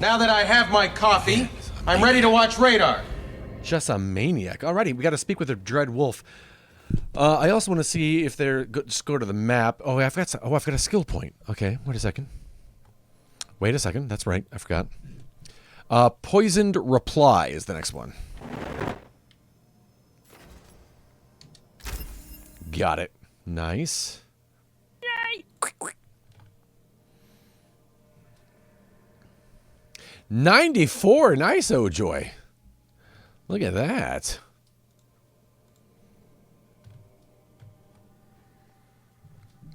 Now that I have my coffee, I'm ready to watch radar. Just a maniac. Alrighty, we got to speak with the Dread Wolf. I also want to see if they're just go to the map. Oh, I've got a skill point. Okay, wait a second. That's right. I forgot. Poisoned Reply is the next one. Got it. Nice. Yay! Quick, quick. 94. Nice, oh joy. Look at that.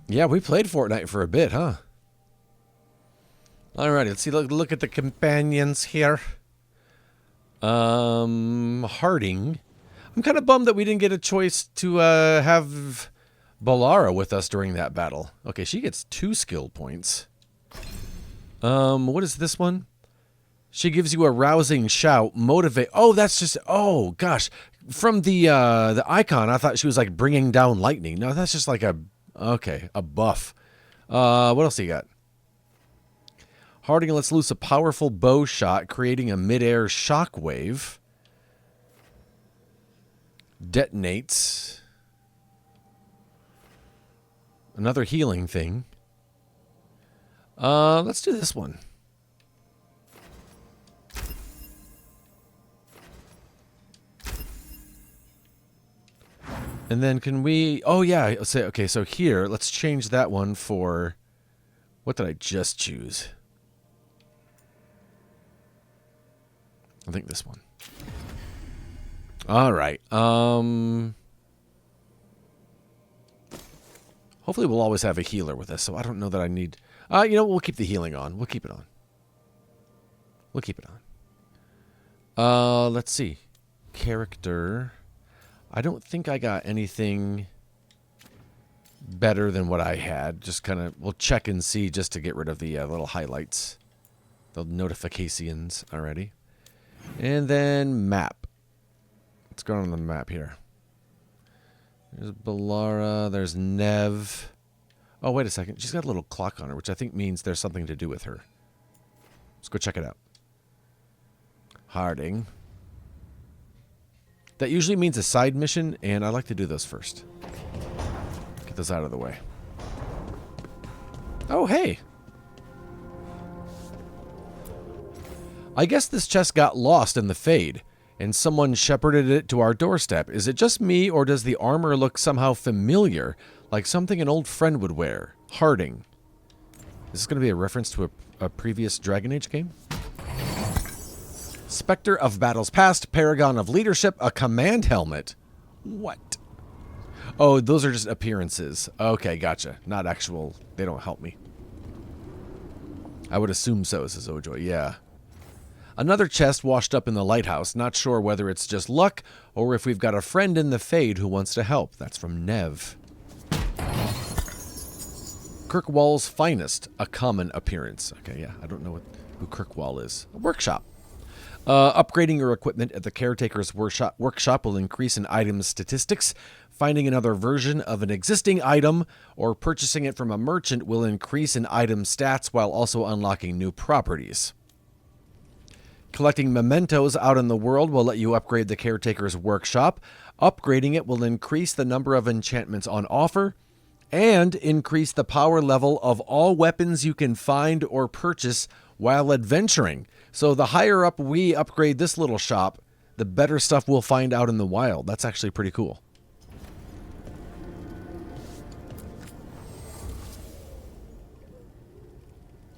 Yeah, we played Fortnite for a bit, huh? Alrighty, let's see. Look at the companions here. Harding. I'm kind of bummed that we didn't get a choice to have Balara with us during that battle. Okay, she gets 2 skill points. What is this one? She gives you a rousing shout, motivate. Oh, that's just. Oh gosh, from the icon, I thought she was like bringing down lightning. No, that's just like a buff. What else do you got? Harding lets loose a powerful bow shot, creating a mid-air shockwave. Detonates. Another healing thing. Let's do this one. And then can we... Oh, yeah. Okay, so here, let's change that one for... What did I just choose? I think this one. All right. Hopefully we'll always have a healer with us, so I don't know that I need... you know, we'll keep the healing on. We'll keep it on. We'll keep it on. Let's see. Character... I don't think I got anything better than what I had. Just kind of, we'll check and see just to get rid of the little highlights. The notifications already. And then map. Let's go on the map here. There's Balara. There's Nev. Oh, wait a second. She's got a little clock on her, which I think means there's something to do with her. Let's go check it out. Harding. That usually means a side mission, and I like to do those first. Get those out of the way. Oh, hey. I guess this chest got lost in the fade, and someone shepherded it to our doorstep. Is it just me, or does the armor look somehow familiar, like something an old friend would wear? Harding. Is this going to be a reference to a previous Dragon Age game? Spectre of Battles Past, Paragon of Leadership, a command helmet. What? Oh, those are just appearances. Okay, gotcha. Not actual. They don't help me. I would assume so, says Ojoy. Yeah. Another chest washed up in the Lighthouse. Not sure whether it's just luck or if we've got a friend in the Fade who wants to help. That's from Nev. Kirkwall's Finest, a common appearance. Okay, yeah. I don't know who Kirkwall is. A workshop. Upgrading your equipment at the Caretaker's workshop will increase an item's statistics. Finding another version of an existing item or purchasing it from a merchant will increase an item's stats while also unlocking new properties. Collecting mementos out in the world will let you upgrade the Caretaker's workshop. Upgrading it will increase the number of enchantments on offer and increase the power level of all weapons you can find or purchase while adventuring. So the higher up we upgrade this little shop, the better stuff we'll find out in the wild. That's actually pretty cool.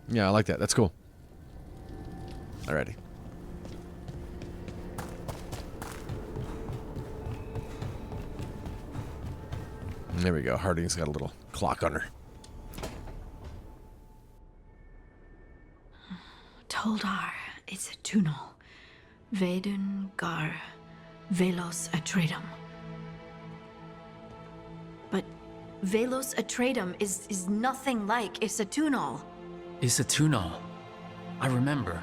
Yeah, I like that. That's cool. Alrighty. There we go. Harding's got a little clock on her. Toldar, it's a tunnel. Veilguard, Velos Atreitum. But Velos Atreitum is nothing like Isatunal. Isatunal. I remember.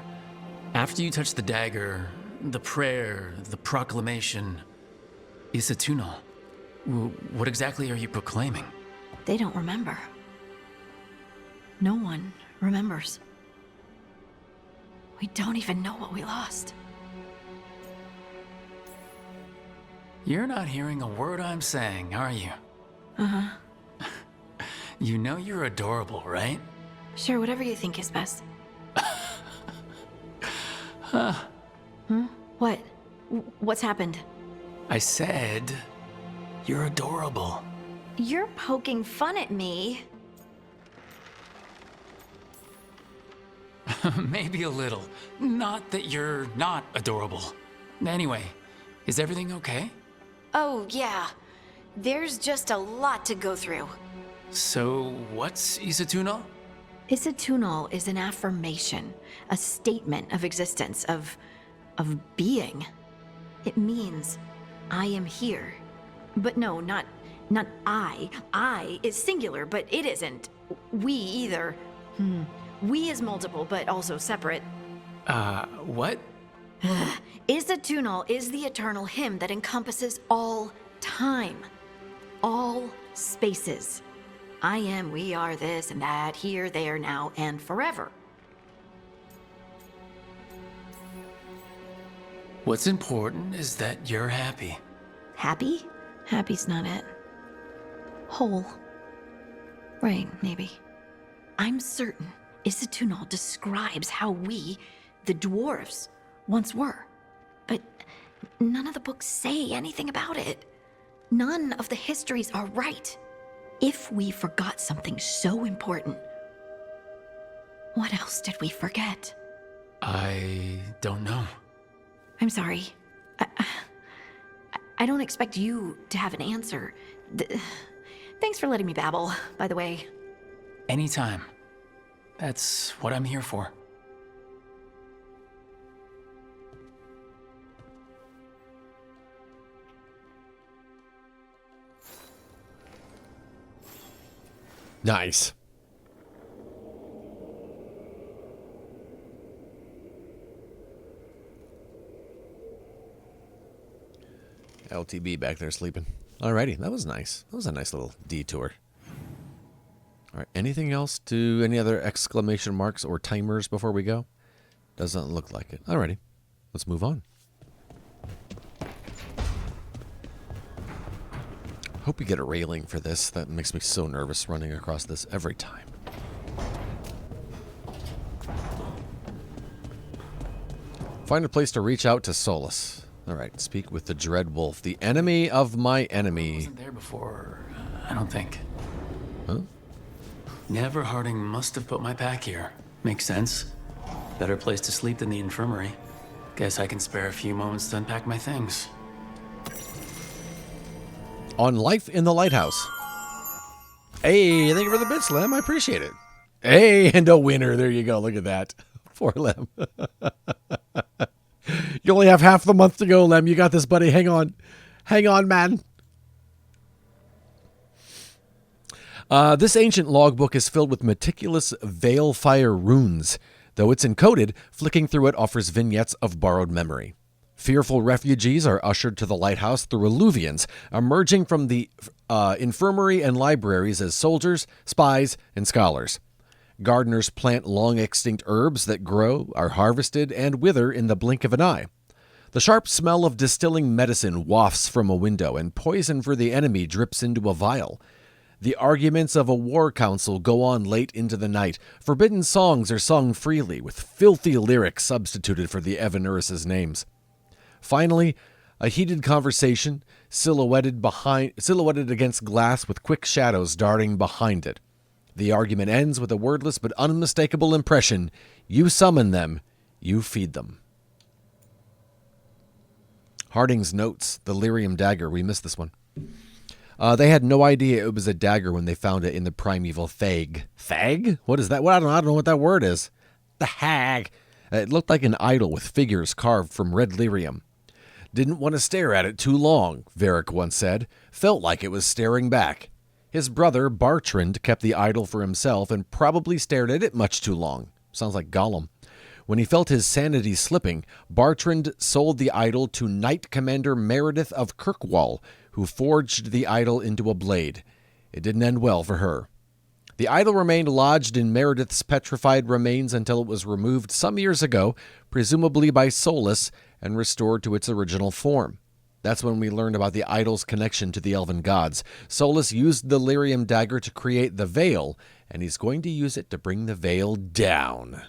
After you touched the dagger, the prayer, the proclamation. Isatunal. What exactly are you proclaiming? They don't remember. No one remembers. We don't even know what we lost. You're not hearing a word I'm saying, are you? Uh-huh. You know you're adorable, right? Sure, whatever you think is best. What? What's happened? I said, you're adorable. You're poking fun at me. Maybe a little. Not that you're not adorable. Anyway, is everything okay? Oh, yeah. There's just a lot to go through. So, what's Isatunal? Isatunal is an affirmation, a statement of existence, of being. It means I am here. But no, not I. I is singular, but it isn't. We either. We is multiple, but also separate. What? Isatunal is the eternal hymn that encompasses all time, all spaces. I am, we are, this and that, here, there, now, and forever. What's important is that you're happy. Happy? Happy's not it. Whole. Right, maybe. I'm certain Isatunal describes how we, the dwarves, once were. But none of the books say anything about it. None of the histories are right. If we forgot something so important, what else did we forget? I don't know. I'm sorry. I don't expect you to have an answer. Thanks for letting me babble, by the way. Anytime. That's what I'm here for. Nice. LTB back there sleeping. Alrighty, that was nice. That was a nice little detour. All right, anything else to any other exclamation marks or timers before we go? Doesn't look like it. Alrighty, let's move on. Hope we get a railing for this. That makes me so nervous running across this every time. Find a place to reach out to Solus. All right, speak with the Dread Wolf, the enemy of my I enemy. wasn't there before, I don't think. Huh? Never Harding must have put my pack here. Makes sense. Better place to sleep than the infirmary. Guess I can spare a few moments to unpack my things. On Life in the Lighthouse. Hey, thank you for the bits, Lem. I appreciate it. Hey, and a winner. There you go. Look at that. Poor Lem. You only have half the month to go, Lem. You got this, buddy. Hang on. Hang on, man. This ancient logbook is filled with meticulous Veilfire runes. Though it's encoded, flicking through it offers vignettes of borrowed memory. Fearful refugees are ushered to the lighthouse through alluvians, emerging from the infirmary and libraries as soldiers, spies, and scholars. Gardeners plant long-extinct herbs that grow, are harvested, and wither in the blink of an eye. The sharp smell of distilling medicine wafts from a window, and poison for the enemy drips into a vial. The arguments of a war council go on late into the night. Forbidden songs are sung freely, with filthy lyrics substituted for the Evanuris' names. Finally, a heated conversation, silhouetted against glass with quick shadows darting behind it. The argument ends with a wordless but unmistakable impression. You summon them, you feed them. Harding's notes, the lyrium dagger. We missed this one. They had no idea it was a dagger when they found it in the primeval Thag. Thag? What is that? Well, I don't know what that word is. The hag. It looked like an idol with figures carved from red lyrium. Didn't want to stare at it too long, Varric once said. Felt like it was staring back. His brother, Bartrand, kept the idol for himself and probably stared at it much too long. Sounds like Gollum. When he felt his sanity slipping, Bartrand sold the idol to Knight Commander Meredith of Kirkwall, who forged the idol into a blade. It didn't end well for her. The idol remained lodged in Meredith's petrified remains until it was removed some years ago, presumably by Solus, and restored to its original form. That's when we learned about the idol's connection to the elven gods. Solus used the lyrium dagger to create the veil, and he's going to use it to bring the veil down.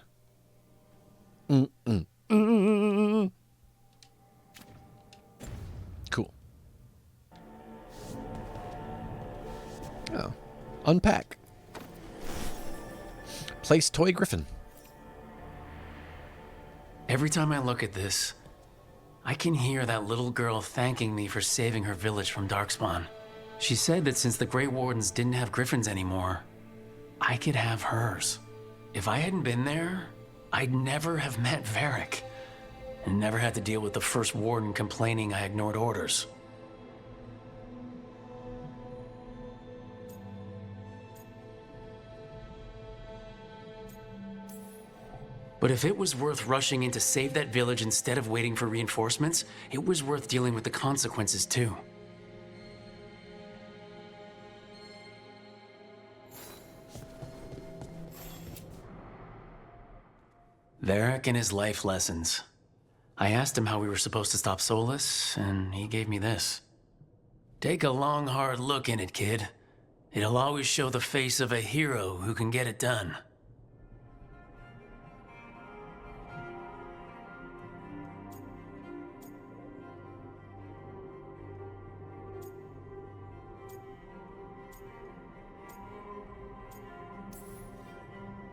Cool. Oh. Unpack. Place toy griffin. Every time I look at this, I can hear that little girl thanking me for saving her village from Darkspawn. She said that since the Grey Wardens didn't have griffins anymore, I could have hers. If I hadn't been there, I'd never have met Varric, and never had to deal with the first warden complaining I ignored orders. But if it was worth rushing in to save that village instead of waiting for reinforcements, it was worth dealing with the consequences too. Varric and his life lessons. I asked him how we were supposed to stop Solus, and he gave me this. Take a long, hard look in it, kid. It'll always show the face of a hero who can get it done.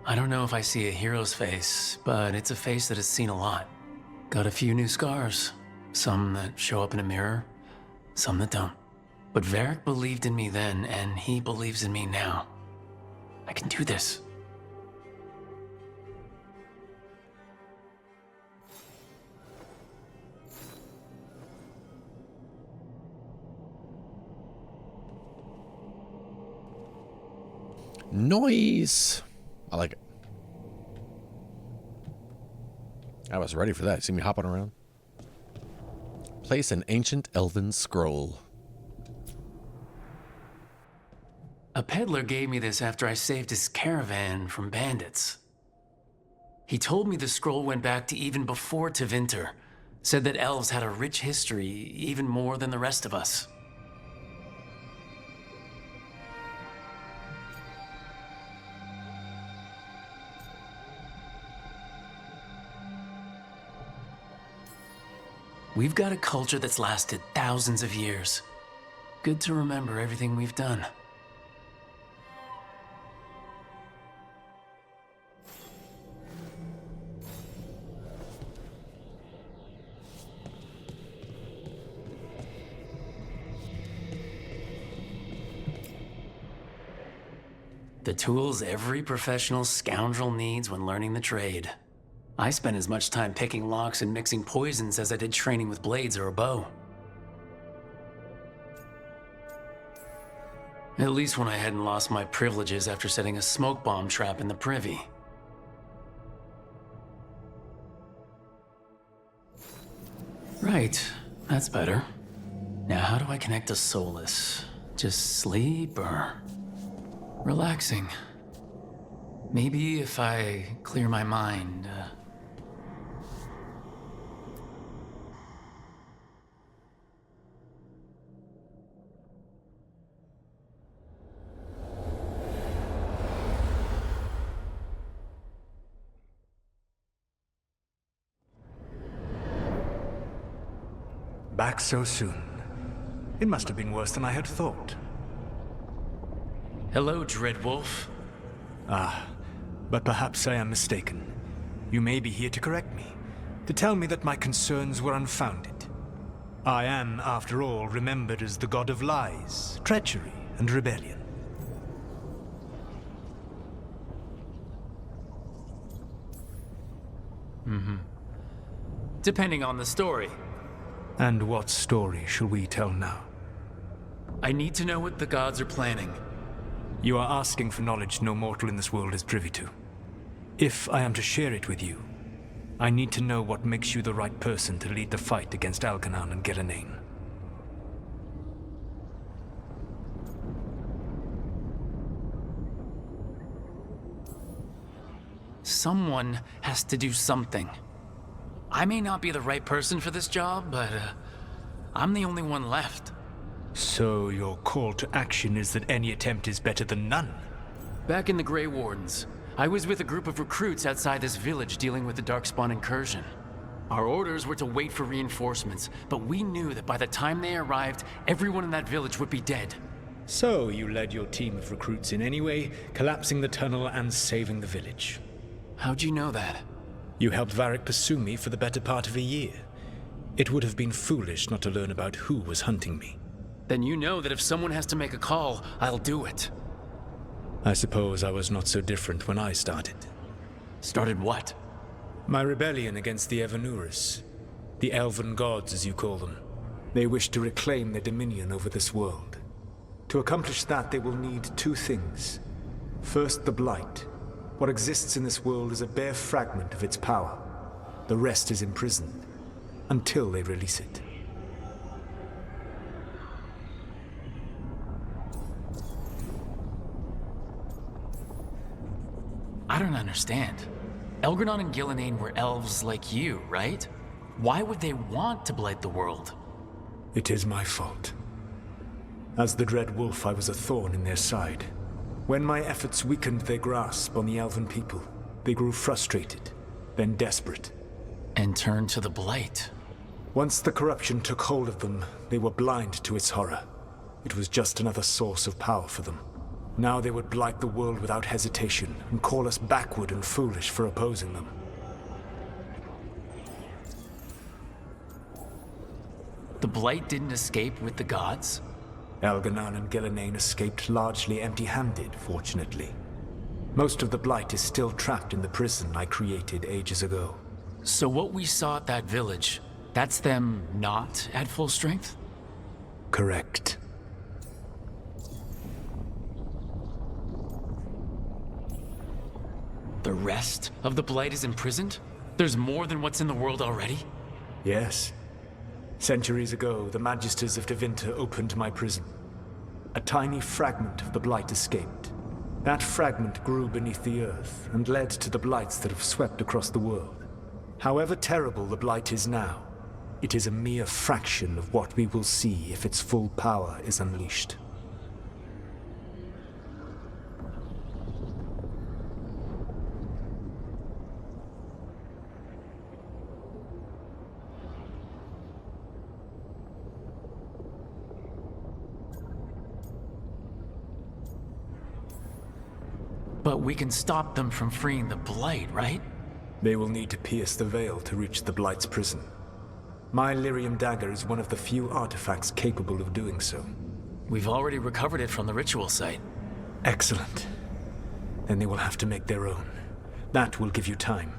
I don't know if I see a hero's face, but it's a face that has seen a lot. Got a few new scars. Some that show up in a mirror, some that don't. But Varric believed in me then, and he believes in me now. I can do this. Noise. I like it. I was ready for that. See me hopping around? Place an ancient elven scroll. A peddler gave me this after I saved his caravan from bandits. He told me the scroll went back to even before Tevinter. Said that elves had a rich history, even more than the rest of us. We've got a culture that's lasted thousands of years. Good to remember everything we've done. The tools every professional scoundrel needs when learning the trade. I spent as much time picking locks and mixing poisons as I did training with blades or a bow. At least when I hadn't lost my privileges after setting a smoke bomb trap in the privy. Right, that's better. Now how do I connect to Solus? Just sleep or relaxing? Maybe if I clear my mind. Back so soon. It must have been worse than I had thought. Hello, Dreadwolf. But perhaps I am mistaken. You may be here to correct me, to tell me that my concerns were unfounded. I am, after all, remembered as the god of lies, treachery, and rebellion. Depending on the story. And what story shall we tell now? I need to know what the gods are planning. You are asking for knowledge no mortal in this world is privy to. If I am to share it with you, I need to know what makes you the right person to lead the fight against Algernon and Geranean. someone has to do something. I may not be the right person for this job, but I'm the only one left. So your call to action is that any attempt is better than none? Back in the Grey Wardens, I was with a group of recruits outside this village dealing with the Darkspawn incursion. Our orders were to wait for reinforcements, but we knew that by the time they arrived, everyone in that village would be dead. So you led your team of recruits in any way, collapsing the tunnel and saving the village. How'd you know that? You helped Varric pursue me for the better part of a year. It would have been foolish not to learn about who was hunting me. Then you know that if someone has to make a call, I'll do it. I suppose I was not so different when I started. Started what? My rebellion against the Evanuris. The Elven Gods, as you call them. They wish to reclaim their dominion over this world. To accomplish that, they will need two things. First, the Blight. What exists in this world is a bare fragment of its power. The rest is imprisoned, until they release it. I don't understand. Elgranon and Gillenane were elves like you, right? Why would they want to blight the world? It is my fault. As the Dread Wolf, I was a thorn in their side. When my efforts weakened their grasp on the Elven people, they grew frustrated, then desperate. And turned to the Blight. Once the corruption took hold of them, they were blind to its horror. It was just another source of power for them. Now they would blight the world without hesitation, and call us backward and foolish for opposing them. The Blight didn't escape with the gods? Elganon and Gillenane escaped largely empty-handed, fortunately. Most of the Blight is still trapped in the prison I created ages ago. So what we saw at that village, that's them not at full strength? Correct. The rest of the Blight is imprisoned? There's more than what's in the world already? Yes. Centuries ago, the Magisters of Tevinter opened my prison. A tiny fragment of the Blight escaped. That fragment grew beneath the earth and led to the Blights that have swept across the world. However terrible the Blight is now, it is a mere fraction of what we will see if its full power is unleashed. But we can stop them from freeing the Blight, right? They will need to pierce the veil to reach the Blight's prison. My Lyrium dagger is one of the few artifacts capable of doing so. We've already recovered it from the ritual site. Excellent. Then they will have to make their own. That will give you time.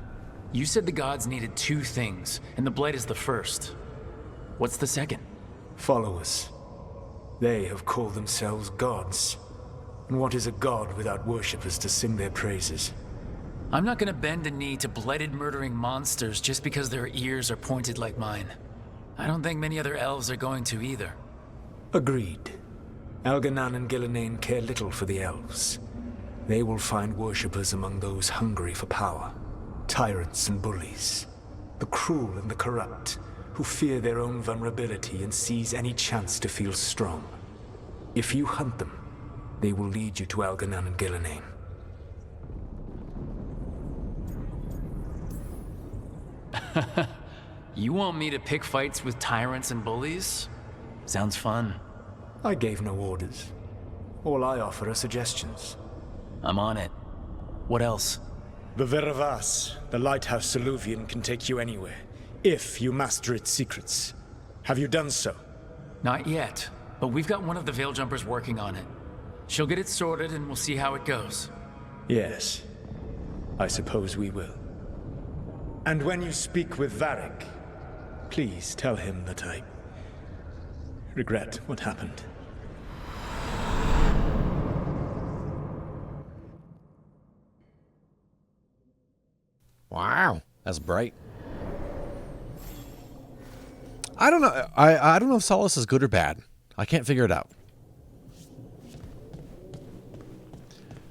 You said the gods needed two things, and the Blight is the first. What's the second? Followers. They have called themselves gods. And what is a god without worshippers to sing their praises? I'm not gonna bend a knee to blighted murdering monsters just because their ears are pointed like mine. I don't think many other elves are going to either. Agreed. Elganon and Gillenane care little for the elves. They will find worshippers among those hungry for power. Tyrants and bullies. The cruel and the corrupt, who fear their own vulnerability and seize any chance to feel strong. If you hunt them, they will lead you to Elganon and Gillenane. You want me to pick fights with tyrants and bullies? Sounds fun. I gave no orders. All I offer are suggestions. I'm on it. What else? The Veravas, the Lighthouse Soluvian, can take you anywhere, if you master its secrets. Have you done so? Not yet, but we've got one of the Veil Jumpers working on it. She'll get it sorted and we'll see how it goes. Yes. I suppose we will. And when you speak with Varric, please tell him that I regret what happened. Wow, that's bright. I don't know. I don't know if Solace is good or bad. I can't figure it out.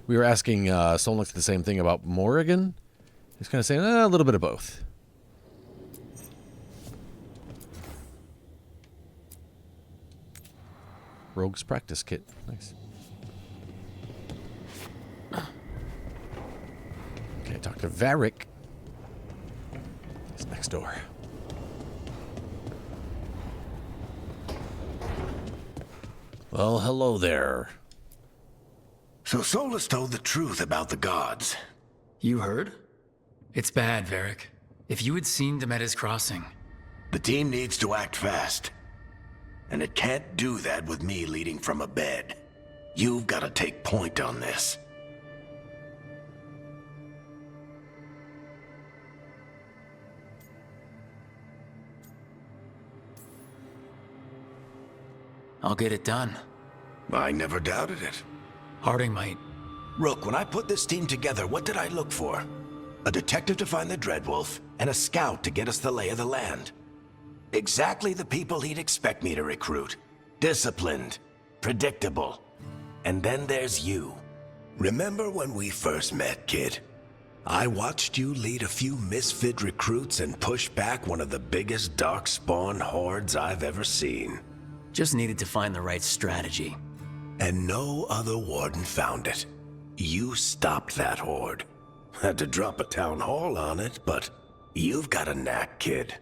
We were asking Solnix the same thing about Morrigan, He's kind of saying a little bit of both. Rogue's practice kit. Nice. Okay, talk to Varric. He's next door. Well, hello there. So Solus told the truth about the gods. You heard? It's bad, Varric. If you had seen Demeter's crossing... The team needs to act fast. And it can't do that with me leading from a bed. You've got to take point on this. I'll get it done. I never doubted it. Harding might. Rook, when I put this team together, what did I look for? A detective to find the Dreadwolf, and a scout to get us the lay of the land. Exactly the people he'd expect me to recruit. Disciplined, predictable. And then there's you. Remember when we first met, kid? I watched you lead a few misfit recruits and push back one of the biggest darkspawn hordes I've ever seen. Just needed to find the right strategy. And no other warden found it. You stopped that horde. Had to drop a town hall on it, but you've got a knack, kid.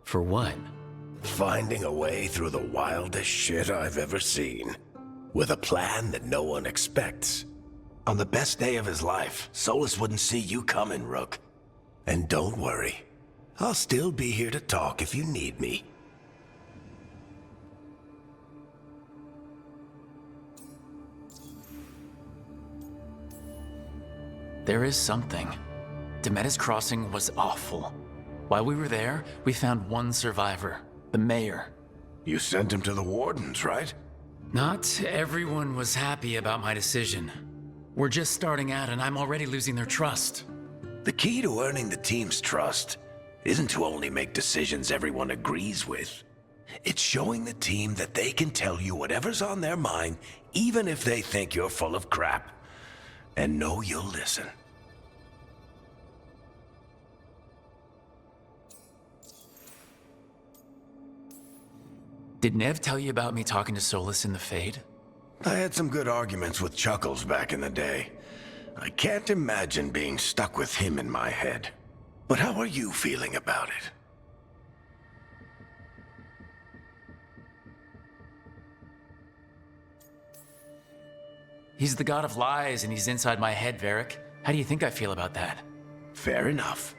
For what? Finding a way through the wildest shit I've ever seen. With a plan that no one expects. On the best day of his life, Solus wouldn't see you coming, Rook. And don't worry. I'll still be here to talk if you need me. There is something. Demeter's crossing was awful. While we were there, we found one survivor, the mayor. You sent him to the wardens, right? Not everyone was happy about my decision. We're just starting out and I'm already losing their trust. The key to earning the team's trust isn't to only make decisions everyone agrees with. It's showing the team that they can tell you whatever's on their mind, even if they think you're full of crap. And know you'll listen. Did Nev tell you about me talking to Solus in the Fade? I had some good arguments with Chuckles back in the day. I can't imagine being stuck with him in my head. But how are you feeling about it? He's the god of lies and he's inside my head, Varric. How do you think I feel about that? Fair enough.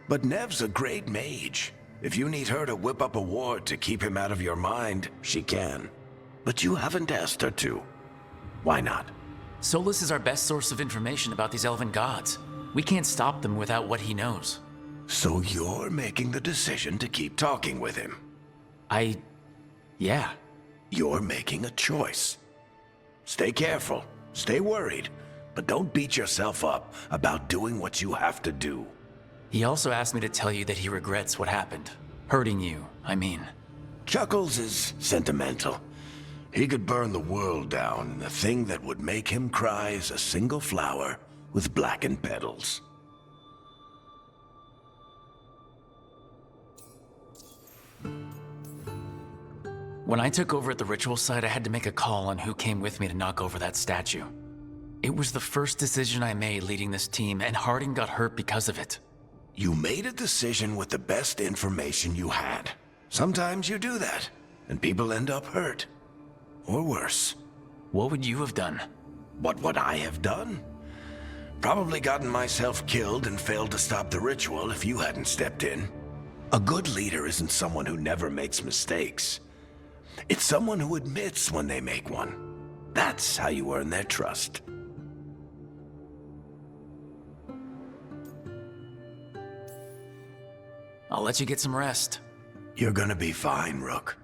But Nev's a great mage. If you need her to whip up a ward to keep him out of your mind, she can. But you haven't asked her to. Why not? Solus is our best source of information about these elven gods. We can't stop them without what he knows. So you're making the decision to keep talking with him? Yeah. You're making a choice. Stay careful, stay worried, but don't beat yourself up about doing what you have to do. He also asked me to tell you that he regrets what happened. Hurting you, I mean. Chuckles is sentimental. He could burn the world down, and the thing that would make him cry is a single flower with blackened petals. When I took over at the ritual site, I had to make a call on who came with me to knock over that statue. It was the first decision I made leading this team, and Harding got hurt because of it. You made a decision with the best information you had. Sometimes you do that, and people end up hurt. Or worse. What would you have done? What would I have done? Probably gotten myself killed and failed to stop the ritual if you hadn't stepped in. A good leader isn't someone who never makes mistakes. It's someone who admits when they make one. That's how you earn their trust. I'll let you get some rest. You're gonna be fine, Rook.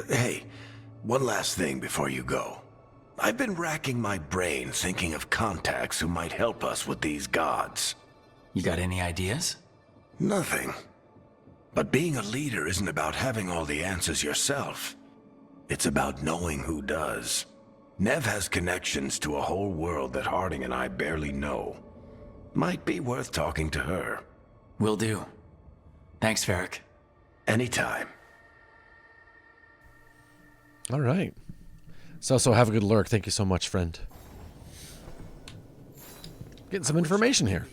Hey, one last thing before you go. I've been racking my brain thinking of contacts who might help us with these gods. You got any ideas? Nothing. But being a leader isn't about having all the answers yourself. It's about knowing who does. Nev has connections to a whole world that Harding and I barely know. Might be worth talking to her. Will do. Thanks, Varric. Anytime. All right. So have a good lurk. Thank you so much, friend. Getting some information here.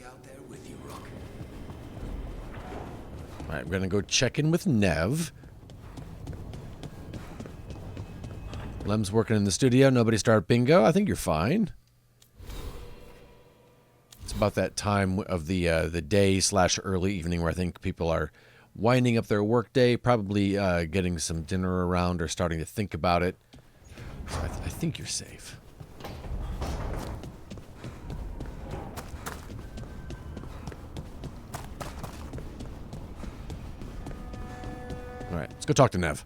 All right, we're going to go check in with Nev. Lem's working in the studio. Nobody start bingo. I think you're fine. It's about that time of the day / early evening where I think people are winding up their workday, probably getting some dinner around or starting to think about it. So I think you're safe. All right, let's go talk to Nev.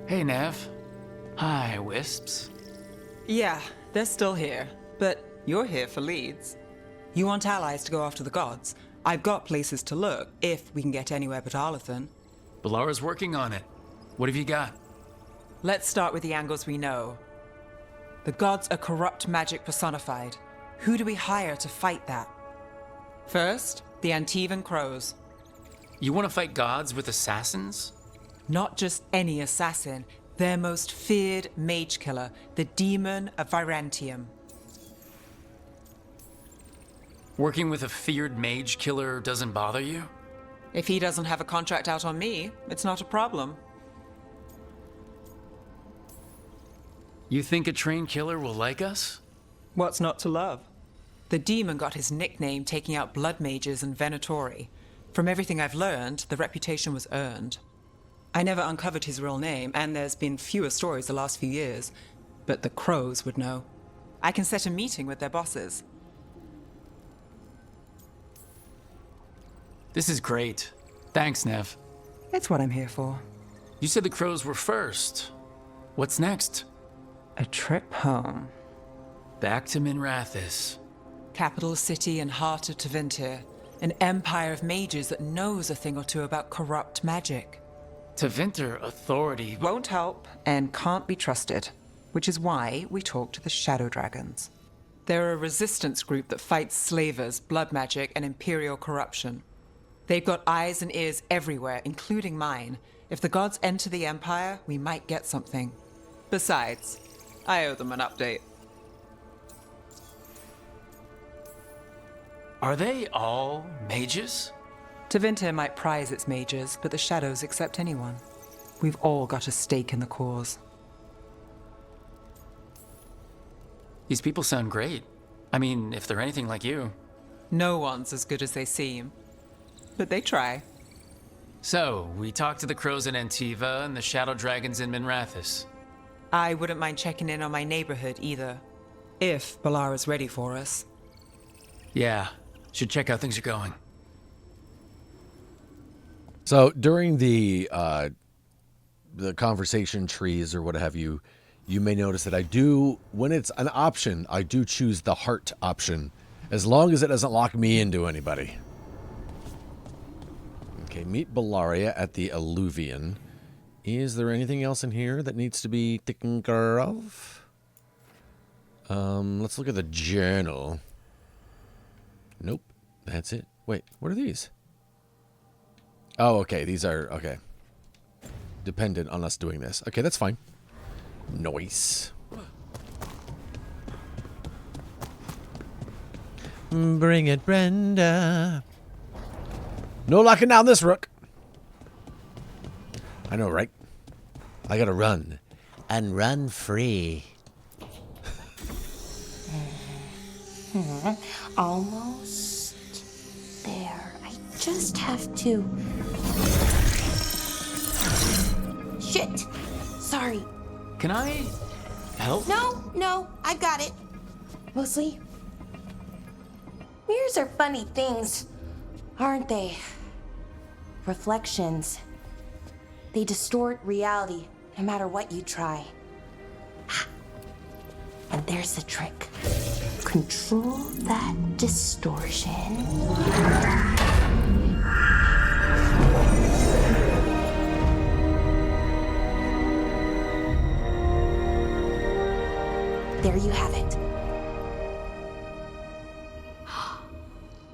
Hey, Nev. Hi, Wisps. Yeah, they're still here, but you're here for leads. You want allies to go after the gods? I've got places to look, if we can get anywhere but Arlathan. Balara's working on it. What have you got? Let's start with the angles we know. The gods are corrupt magic personified. Who do we hire to fight that? First, the Antivan Crows. You want to fight gods with assassins? Not just any assassin, their most feared mage killer, the Demon of Virantium. Working with a feared mage killer doesn't bother you? If he doesn't have a contract out on me, it's not a problem. You think a trained killer will like us? What's not to love? The demon got his nickname taking out blood mages and Venatori. From everything I've learned, the reputation was earned. I never uncovered his real name, and there's been fewer stories the last few years, but the Crows would know. I can set a meeting with their bosses. This is great. Thanks, Nev. It's what I'm here for. You said the Crows were first. What's next? A trip home. Back to Minrathous. Capital city and heart of Tevinter. An empire of mages that knows a thing or two about corrupt magic. Tevinter authority. Won't help and can't be trusted, which is why we talk to the Shadow Dragons. They're a resistance group that fights slavers, blood magic, and imperial corruption. They've got eyes and ears everywhere, including mine. If the gods enter the Empire, we might get something. Besides, I owe them an update. Are they all mages? Tevinter might prize its mages, but the Shadows accept anyone. We've all got a stake in the cause. These people sound great. I mean, if they're anything like you. No one's as good as they seem. But they try. So, we talked to the Crows in Antiva and the Shadow Dragons in Minrathous. I wouldn't mind checking in on my neighborhood either. If Balara's ready for us. Yeah, should check how things are going. So during the conversation trees or what have you, you may notice that I do, when it's an option, I do choose the heart option, as long as it doesn't lock me into anybody. Okay, meet Bellaria at the Alluvion. Is there anything else in here that needs to be taken care of? Let's look at the journal. Nope, that's it. Wait, what are these? Oh, okay, these are, okay. Dependent on us doing this. Okay, that's fine. Nice. Bring it, Brenda. No locking down this rook. I know, right? I gotta run. And run free. Almost there. I just have to... Shit! Sorry. Can I help? No, I got it. Mostly, mirrors are funny things, aren't they? Reflections. They distort reality, no matter what you try. And there's the trick. Control that distortion. there you have it.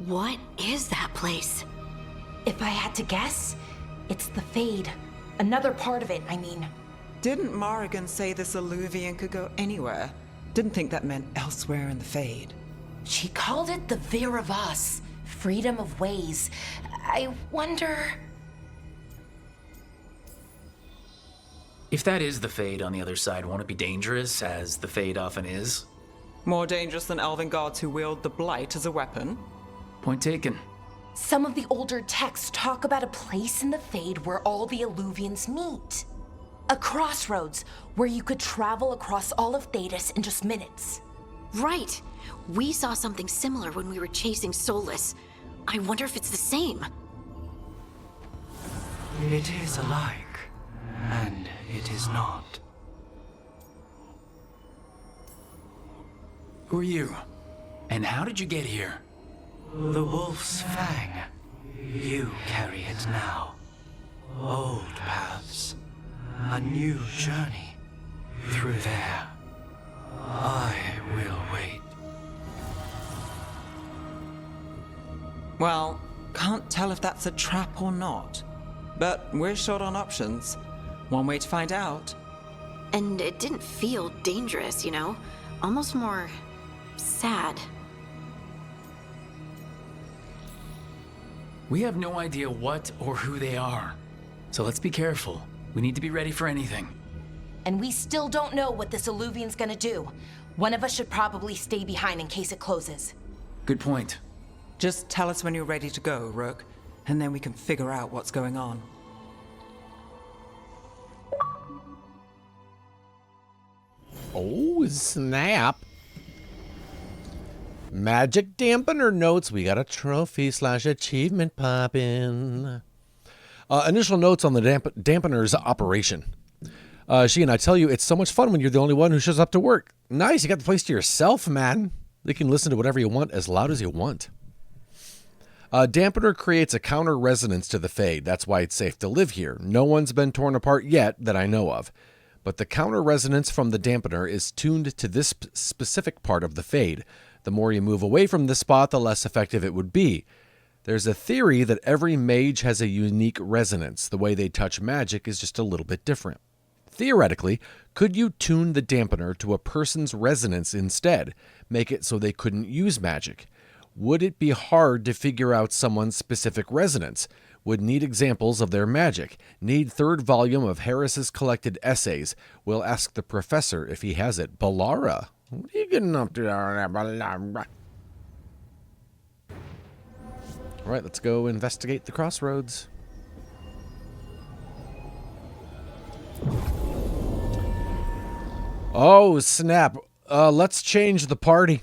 What is that place? If I had to guess, it's the Fade. Another part of it, I mean. Didn't Morrigan say this Illuvian could go anywhere? Didn't think that meant elsewhere in the Fade. She called it the Vir of Us, freedom of ways. I wonder... If that is the Fade on the other side, won't it be dangerous, as the Fade often is? More dangerous than elven guards who wield the Blight as a weapon? Point taken. Some of the older texts talk about a place in the Fade where all the Illuvians meet. A crossroads where you could travel across all of Thedas in just minutes. Right. We saw something similar when we were chasing Solus. I wonder if it's the same. It is alike, and it is not. Who are you? And how did you get here? The Wolf's Fang. You carry it now. Old paths. A new journey. Through there. I will wait. Well, can't tell if that's a trap or not. But we're short on options. One way to find out. And it didn't feel dangerous, you know? Almost more sad. We have no idea what or who they are. So let's be careful. We need to be ready for anything. And we still don't know what this Illuvian's gonna do. One of us should probably stay behind in case it closes. Good point. Just tell us when you're ready to go, Rook, and then we can figure out what's going on. Oh, snap. Magic dampener notes. We got a trophy / achievement poppin'. Initial notes on the dampener's operation. Sheehan, I tell you, it's so much fun when you're the only one who shows up to work. Nice, you got the place to yourself, man. You can listen to whatever you want as loud as you want. Dampener creates a counter resonance to the Fade. That's why it's safe to live here. No one's been torn apart yet that I know of. But the counter resonance from the dampener is tuned to this specific part of the Fade. The more you move away from this spot, the less effective it would be. There's a theory that every mage has a unique resonance. The way they touch magic is just a little bit different. Theoretically, could you tune the dampener to a person's resonance instead? Make it so they couldn't use magic? Would it be hard to figure out someone's specific resonance? Would need examples of their magic. Need third volume of Harris's collected essays. We'll ask the professor if he has it. Balara. What are you getting up to? All right, let's go investigate the crossroads. Oh, snap. Let's change the party.